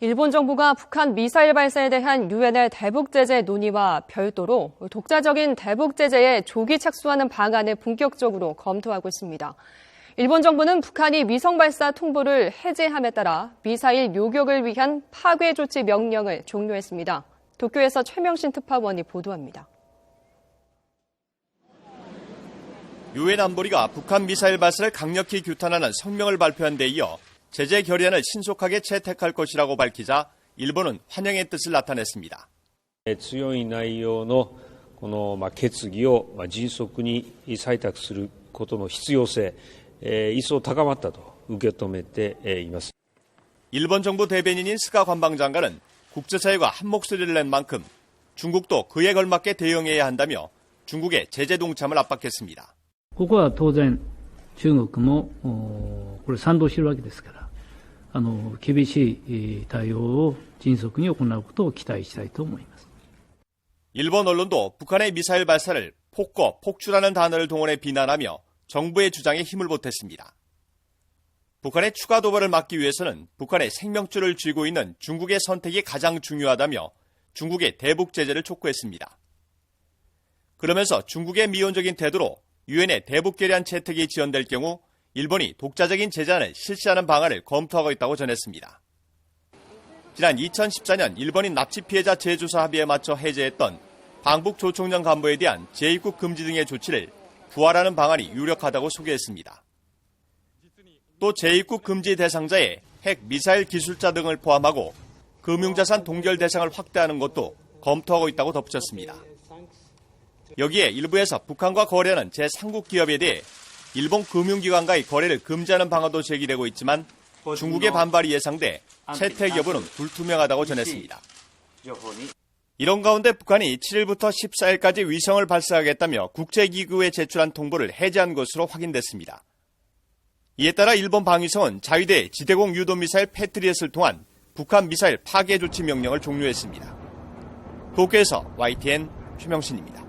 일본 정부가 북한 미사일 발사에 대한 유엔의 대북 제재 논의와 별도로 독자적인 대북 제재에 조기 착수하는 방안을 본격적으로 검토하고 있습니다. 일본 정부는 북한이 위성 발사 통보를 해제함에 따라 미사일 요격을 위한 파괴 조치 명령을 종료했습니다. 도쿄에서 최명신 특파원이 보도합니다. 유엔 안보리가 북한 미사일 발사를 강력히 규탄하는 성명을 발표한 데 이어 제재 결의안을 신속하게 채택할 것이라고 밝히자 일본은 환영의 뜻을 나타냈습니다. 強い内容のこの決議を迅速に採択することの必要性、一層高まったと受け止めています。 일본 정부 대변인인 스가 관방장관은 국제사회가 한 목소리를 낸 만큼 중국도 그에 걸맞게 대응해야 한다며 중국의 제재 동참을 압박했습니다. ここは当然中国もこれ賛同しているわけですから、厳しい対応を迅速に行うことを期待したいと思います。 일본 언론도 북한의 미사일 발사를 폭거, 폭주라는 단어를 동원해 비난하며 정부의 주장에 힘을 보탰습니다. 북한의 추가 도발을 막기 위해서는 북한의 생명줄을 쥐고 있는 중국의 선택이 가장 중요하다며 중국의 대북 제재를 촉구했습니다. 그러면서 중국의 미온적인 태도로 유엔의 대북 결의안 채택이 지연될 경우 일본이 독자적인 제재안을 실시하는 방안을 검토하고 있다고 전했습니다. 지난 2014년 일본인 납치 피해자 재조사 합의에 맞춰 해제했던 방북 조총련 간부에 대한 재입국 금지 등의 조치를 부활하는 방안이 유력하다고 소개했습니다. 또 재입국 금지 대상자에 핵 미사일 기술자 등을 포함하고 금융자산 동결 대상을 확대하는 것도 검토하고 있다고 덧붙였습니다. 여기에 일부에서 북한과 거래하는 제3국 기업에 대해 일본 금융기관과의 거래를 금지하는 방안도 제기되고 있지만 중국의 반발이 예상돼 채택 여부는 불투명하다고 전했습니다. 이런 가운데 북한이 7일부터 14일까지 위성을 발사하겠다며 국제기구에 제출한 통보를 해제한 것으로 확인됐습니다. 이에 따라 일본 방위성은 자위대 지대공 유도미사일 패트리엇을 통한 북한 미사일 파괴 조치 명령을 종료했습니다. 도쿄에서 YTN 최명신입니다.